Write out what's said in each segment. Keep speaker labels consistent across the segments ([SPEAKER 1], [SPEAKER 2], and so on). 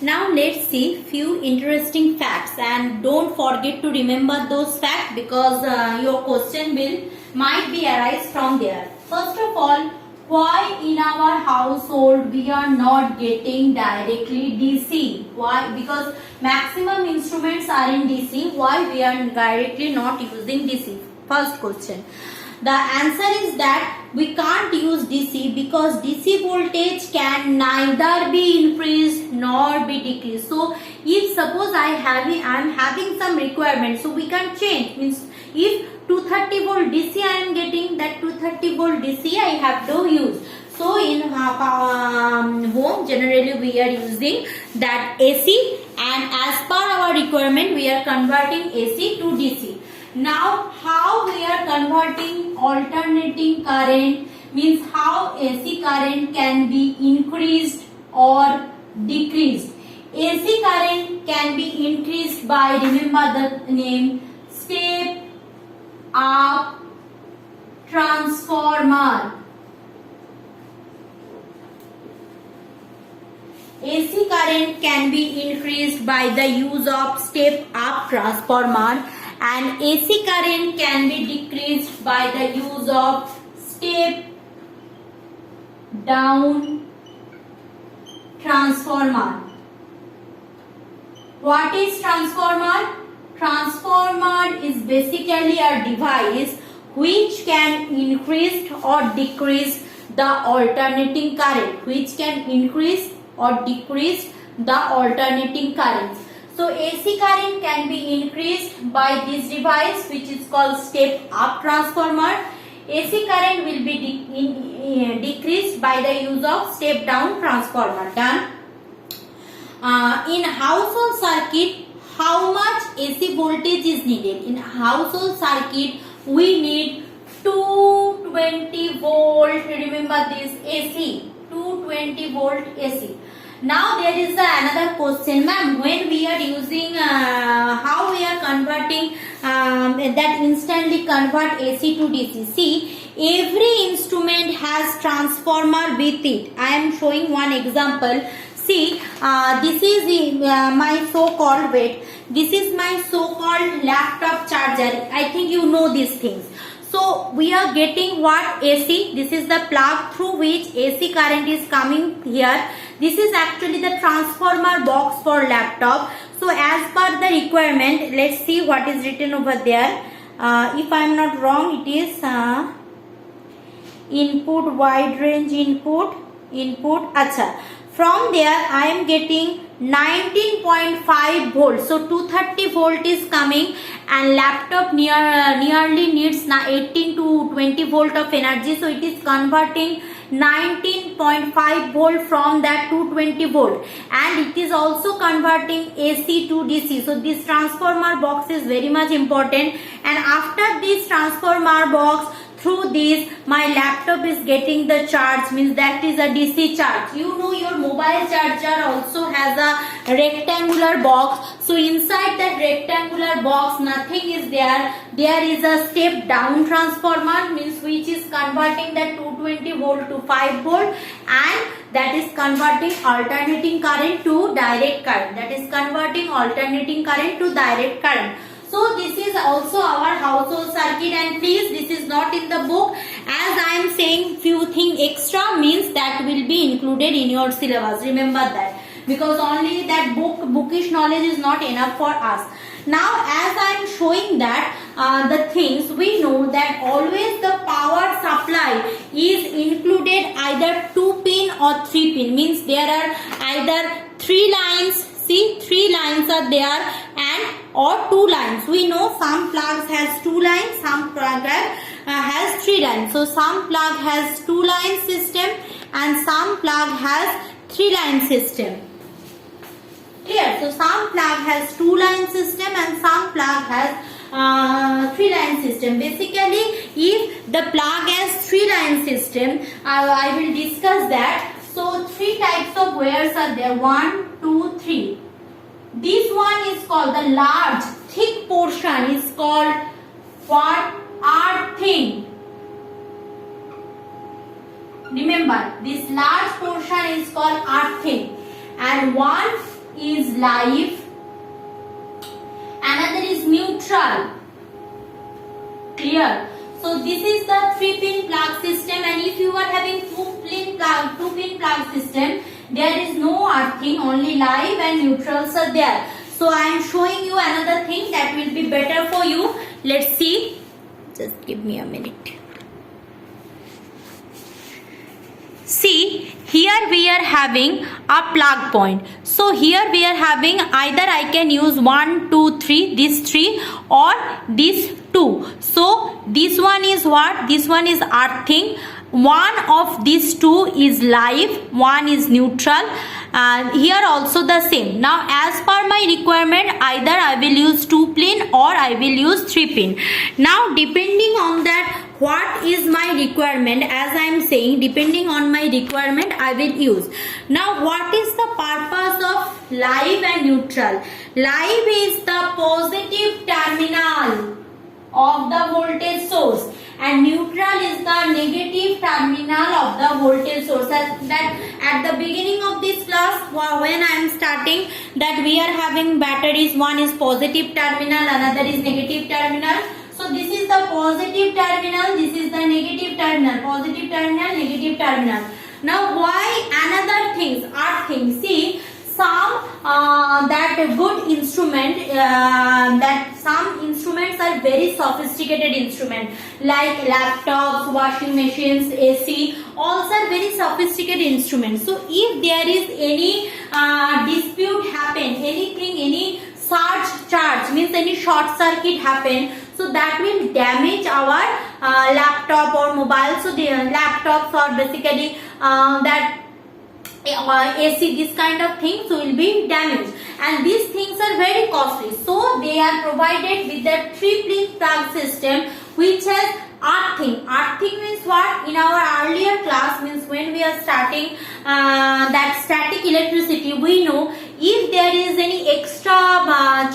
[SPEAKER 1] Now let's see few interesting facts, and don't forget to remember those facts because your question will might be arise from there. First of all, why in our household we are not getting directly DC? Why? Because maximum instruments are in DC. Why we are directly not using DC? First question. The answer is that we can't use DC because DC voltage can neither be increased nor be decreased. So if suppose I am having some requirement, so we can change. Means if 230 volt DC I am getting, that 230 volt DC I have to use. So in home generally we are using that AC, and as per our requirement we are converting AC to DC. Now how we are converting alternating current, means how AC current can be increased or decreased. AC current can be increased by, remember the name, step up transformer. AC current can be increased by the use of step up transformer, and AC current can be decreased by the use of step down transformer. What is transformer? Transformer is basically a device which can increase or decrease the alternating current, which can increase or decrease the alternating current. So AC current can be increased by this device which is called step up transformer. AC current will be decreased by the use of step down transformer. Done. In household circuit, how much AC voltage is needed? In household circuit we need 220 volt. Remember this, AC, 220 volt AC. Now there is another question, ma'am. When we are using, how we are converting that instantly convert AC to DC? See, every instrument has transformer with it. I am showing one example. See, this is my so-called, wait, this is my so-called laptop charger. I think you know these things. So we are getting what? AC. This is the plug through which AC current is coming here. This is actually the transformer box for laptop. So as per the requirement, let's see what is written over there. If I am not wrong, it is input, wide range input. Acha. From there I am getting 19.5 volts. So 230 volt is coming, and laptop nearly needs 18 to 20 volt of energy. So it is converting 19.5 volt from that 220 volt, and it is also converting AC to DC. So this transformer box is very much important, and after this transformer box, through this my laptop is getting the charge, means that is a DC charge. You know your mobile charger also has a rectangular box. So inside that rectangular box nothing is there. There is a step down transformer, means which is converting that 220 volt to 5 volt, and that is converting alternating current to direct current. That is converting alternating current to direct current. So this is also our household circuit, and please, this is not in the book. As I am saying few things extra, means that will be included in your syllabus. Remember that, because only that bookish knowledge is not enough for us. Now as I am showing that the things, we know that always the power supply is included either 2 pin or 3 pin, means there are either 3 lines. See, 3 lines are there, and or 2 lines. We know some plugs has 2 lines, some plug has 3 lines. So some plug has 2 line system, and some plug has 3 line system. Clear? So some plug has 2 line system, and some plug has 3 line system. Basically, if the plug has 3 line system, I will discuss that. So 3 types of wires are there. 1, 2, 3. This one is called the large, thick portion is called what? Earthing. Remember, this large portion is called earthing, and one is live, another is neutral. Clear? So this is the 3-pin plug system, and if you are having 2-pin plug system, there is no earthing, only live and neutrals are there. So I am showing you another thing that will be better for you. Let's see. Just give me a minute. See, here we are having a plug point. So here we are having either I can use 1, 2, 3, this 3 or this 2. So this one is what? This one is earthing. One of these two is live, one is neutral. Here also the same. Now as per my requirement, either I will use 2-pin or I will use 3-pin. Now depending on that, what is my requirement, as I am saying, depending on my requirement I will use. Now what is the purpose of live and neutral? Live is the positive terminal of the voltage source and neutral is the negative terminal of the voltage source. That at the beginning of this class, when I am starting, that we are having batteries, one is positive terminal, another is negative terminal. So this is the positive terminal, this is the negative terminal, positive terminal, negative terminal. Now why another things, earthing? See, some that good instrument, that some instruments are very sophisticated instrument, like laptops, washing machines, AC, also are very sophisticated instruments. So if there is any dispute happen, anything, any surge charge, means any short circuit happen, so that will damage our laptop or mobile. So the laptops are basically that AC, this kind of things will be damaged, and these things are very costly. So they are provided with the 3-pin plug system which has earthing. Earthing means what? In our earlier class, means when we are starting that static electricity, we know if there is any extra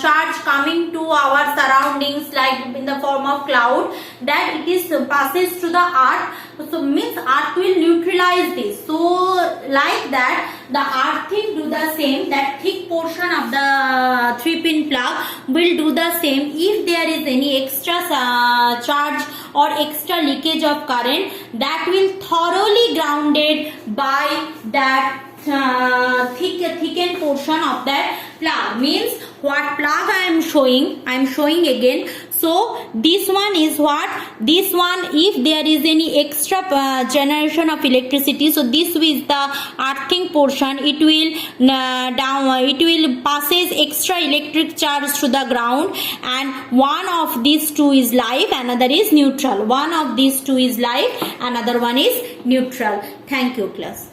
[SPEAKER 1] charge coming to our surroundings, like in the form of cloud, that it is passes to the earth. So means earth will neutralize this. So like that, the earthing do the same. That thick portion of the 3-pin plug will do the same. If there is any extra charge or extra leakage of current, that will thoroughly grounded by that thickened portion of that plug. Means what plug I am showing again. So this one is what? This one, if there is any extra generation of electricity, so this is the earthing portion. It will it will passes extra electric charge to the ground, and one of these two is live, another is neutral. One of these two is live, another one is neutral. Thank you, class.